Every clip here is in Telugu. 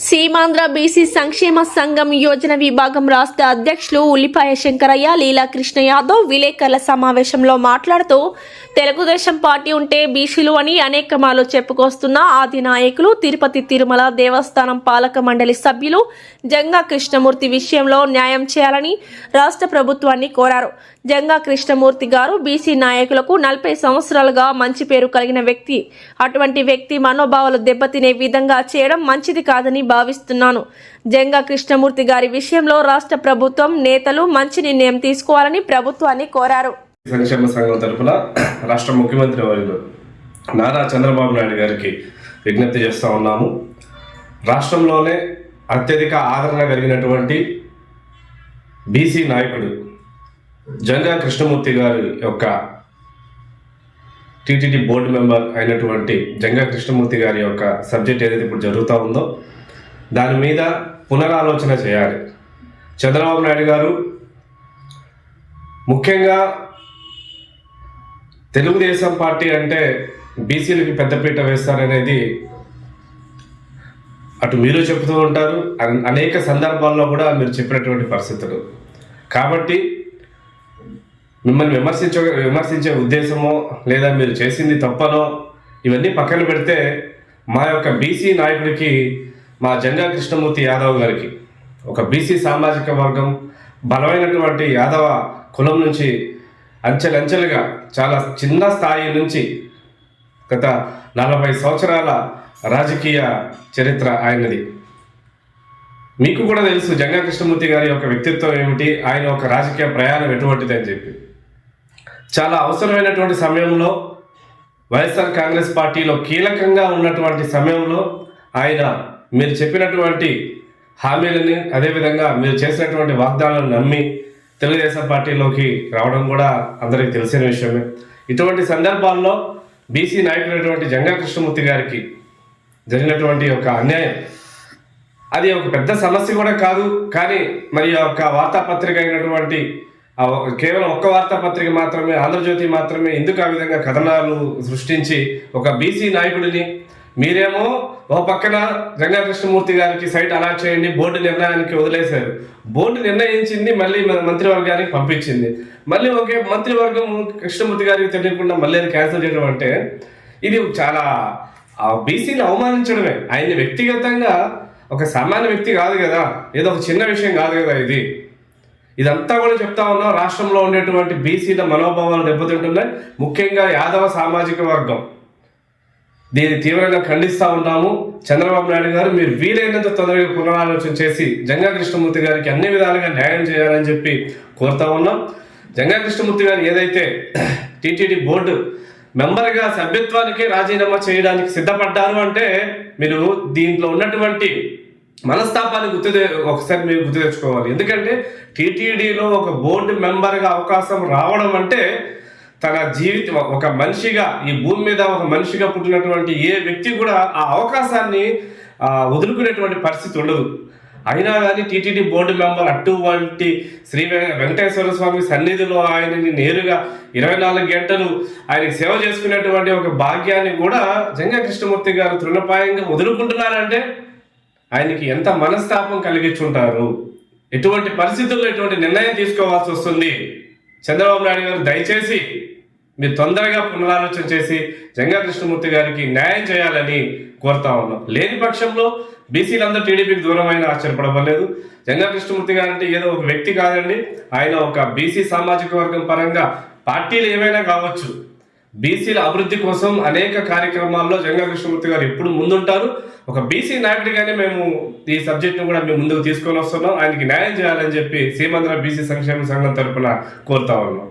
సీమాంధ్ర బీసీ సంక్షేమ సంఘం యోజన విభాగం రాష్ట్ర అధ్యక్షులు ఉల్లిపాయ శంకరయ్య, లీలా కృష్ణ యాదవ్ విలేకరుల సమావేశంలో మాట్లాడుతూ తెలుగుదేశం పార్టీ ఉంటే బీసీలు అని అనేకమాలు చెప్పుకొస్తున్న ఆది నాయకులు తిరుపతి తిరుమల దేవస్థానం పాలక మండలి సభ్యులు జంగా కృష్ణమూర్తి విషయంలో న్యాయం చేయాలని రాష్ట్ర ప్రభుత్వాన్ని కోరారు. జంగా కృష్ణమూర్తి గారు బీసీ నాయకులకు 40 సంవత్సరాలుగా మంచి పేరు కలిగిన వ్యక్తి. అటువంటి వ్యక్తి మనోభావాలు దెబ్బతినే విధంగా చేయడం మంచిది కాదని భావిస్తున్నాను. జంగా కృష్ణమూర్తి గారి విషయంలో రాష్ట్ర ప్రభుత్వం నేతలు మంచి నిర్ణయం తీసుకోవాలని ప్రభుత్వాన్ని కోరారు. సంక్షేమ సంఘం తరఫున రాష్ట్ర ముఖ్యమంత్రి వర్యులు నారా చంద్రబాబు నాయుడు గారికి విజ్ఞప్తి చేస్తూ ఉన్నాము. రాష్ట్రంలోనే అత్యధిక ఆదరణ కలిగినటువంటి బీసీ నాయకుడు జంగా కృష్ణమూర్తి గారి యొక్క టీటీడీ బోర్డు మెంబర్ అయినటువంటి జంగా కృష్ణమూర్తి గారి యొక్క సబ్జెక్ట్ ఏదైతే ఇప్పుడు జరుగుతూ ఉందో దాని మీద పునరాలోచన చేయాలి. చంద్రబాబు నాయుడు గారు ముఖ్యంగా తెలుగుదేశం పార్టీ అంటే బీసీలకి పెద్దపీట వేస్తారనేది అటు మీరు చెబుతూ ఉంటారు, అనేక సందర్భాల్లో కూడా మీరు చెప్పినటువంటి పరిస్థితులు. కాబట్టి మిమ్మల్ని విమర్శించే ఉద్దేశమో లేదా మీరు చేసింది తప్పనో ఇవన్నీ పక్కన పెడితే మా యొక్క బీసీ నాయకుడికి, మా జంగా కృష్ణమూర్తి యాదవ్ గారికి, ఒక బీసీ సామాజిక వర్గం బలమైనటువంటి యాదవ కులం నుంచి అంచెలంచెలుగా చాలా చిన్న స్థాయి నుంచి గత 40 సంవత్సరాల రాజకీయ చరిత్ర ఆయనది. మీకు కూడా తెలుసు జంగా కృష్ణమూర్తి గారి యొక్క వ్యక్తిత్వం ఏమిటి, ఆయన ఒక రాజకీయ ప్రయాణం ఎటువంటిది అని చెప్పి. చాలా అవసరమైనటువంటి సమయంలో వైఎస్ఆర్ కాంగ్రెస్ పార్టీలో కీలకంగా ఉన్నటువంటి సమయంలో ఆయన మీరు చెప్పినటువంటి హామీలని, అదేవిధంగా మీరు చేసినటువంటి వాగ్దానాలను నమ్మి తెలుగుదేశం పార్టీలోకి రావడం కూడా అందరికీ తెలిసిన విషయమే. ఇటువంటి సందర్భాల్లో బీసీ నాయకులైనటువంటి జంగా కృష్ణమూర్తి గారికి జరిగినటువంటి ఒక అన్యాయం అది ఒక పెద్ద సమస్య కూడా కాదు. కానీ మరి ఒక వార్తాపత్రిక అయినటువంటి కేవలం ఒక్క వార్తాపత్రిక మాత్రమే, ఆంధ్రజ్యోతి మాత్రమే ఎందుకు ఆ విధంగా కథనాలు సృష్టించి ఒక బీసీ నాయకుడిని మీరేమో ఒక పక్కన జంగా కృష్ణమూర్తి గారికి సైట్ అలాట్ చేయండి, బోర్డు నిర్ణయానికి వదిలేశారు. బోర్డు నిర్ణయించింది, మళ్ళీ మంత్రివర్గానికి పంపించింది, మళ్ళీ ఒకే మంత్రివర్గం కృష్ణమూర్తి గారికి తెలియకుండా మళ్ళీ అది క్యాన్సిల్ చేయడం అంటే ఇది చాలా బీసీని అవమానించడమే. ఆయన్ని వ్యక్తిగతంగా ఒక సామాన్య వ్యక్తి కాదు కదా, ఏదో ఒక చిన్న విషయం కాదు కదా ఇదంతా కూడా చెప్తా ఉన్నాం. రాష్ట్రంలో ఉండేటువంటి బీసీల మనోభావాలు దెబ్బతింటున్నాయి. ముఖ్యంగా యాదవ సామాజిక వర్గం దీన్ని తీవ్రంగా ఖండిస్తూ ఉన్నాము. చంద్రబాబు నాయుడు గారు మీరు వీలైనంత తొందరగా పునరాలోచన చేసి జంగా కృష్ణమూర్తి గారికి అన్ని విధాలుగా న్యాయం చేయాలని చెప్పి కోరుతా ఉన్నాం. జంగా కృష్ణమూర్తి గారు ఏదైతే టీటీడీ బోర్డు మెంబర్గా సభ్యత్వానికి రాజీనామా చేయడానికి సిద్ధపడ్డారు అంటే మీరు దీంట్లో ఉన్నటువంటి మనస్తాపాన్ని ఒకసారి మీరు గుర్తు తెచ్చుకోవాలి. ఎందుకంటే టీటీడీలో ఒక బోర్డు మెంబర్గా అవకాశం రావడం అంటే తన జీవితం ఒక మనిషిగా, ఈ భూమి మీద ఒక మనిషిగా పుట్టినటువంటి ఏ వ్యక్తి కూడా ఆ అవకాశాన్ని వదులుకునేటువంటి పరిస్థితి ఉండదు. అయినా కానీ టీటీడీ బోర్డు మెంబర్ అటువంటి శ్రీ వెంకటేశ్వర స్వామి సన్నిధిలో ఆయనని నేరుగా 24 గంటలు ఆయనకి సేవ చేసుకునేటువంటి ఒక భాగ్యాన్ని కూడా జంగా కృష్ణమూర్తి గారు తృణప్రాయంగా వదులుకుంటున్నారంటే ఆయనకి ఎంత మనస్తాపం కలిగించుంటారు, ఎటువంటి పరిస్థితుల్లో ఎటువంటి నిర్ణయం తీసుకోవాల్సి వస్తుంది. చంద్రబాబు నాయుడు గారు దయచేసి మీరు తొందరగా పునరాలోచన చేసి జంగా కృష్ణమూర్తి గారికి న్యాయం చేయాలని కోరుతా ఉన్నాం. లేని పక్షంలో బీసీలందరూ టీడీపీకి దూరమైన ఆశ్చర్యపడలేదు. జంగా కృష్ణమూర్తి గారు అంటే ఏదో ఒక వ్యక్తి కాదండి, ఆయన ఒక బీసీ సామాజిక వర్గం పరంగా పార్టీలు ఏమైనా కావచ్చు, బీసీల అభివృద్ధి కోసం అనేక కార్యక్రమాల్లో జంగా కృష్ణమూర్తి గారు ఎప్పుడు ముందుంటారు. ఒక బీసీ నాయకుడిగానే మేము ఈ సబ్జెక్ట్ను కూడా మేము ముందుకు తీసుకొని వస్తున్నాం. ఆయనకి న్యాయం చేయాలని చెప్పి సీమాంధ్ర బీసీ సంక్షేమ సంఘం తరఫున కోరుతా ఉన్నాం.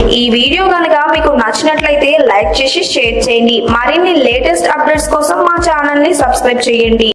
ఈ వీడియో కనుక మీకు నచ్చినట్లయితే లైక్ చేసి షేర్ చేయండి. మరిన్ని లేటెస్ట్ అప్డేట్స్ కోసం మా ఛానల్ ని సబ్స్క్రైబ్ చేయండి.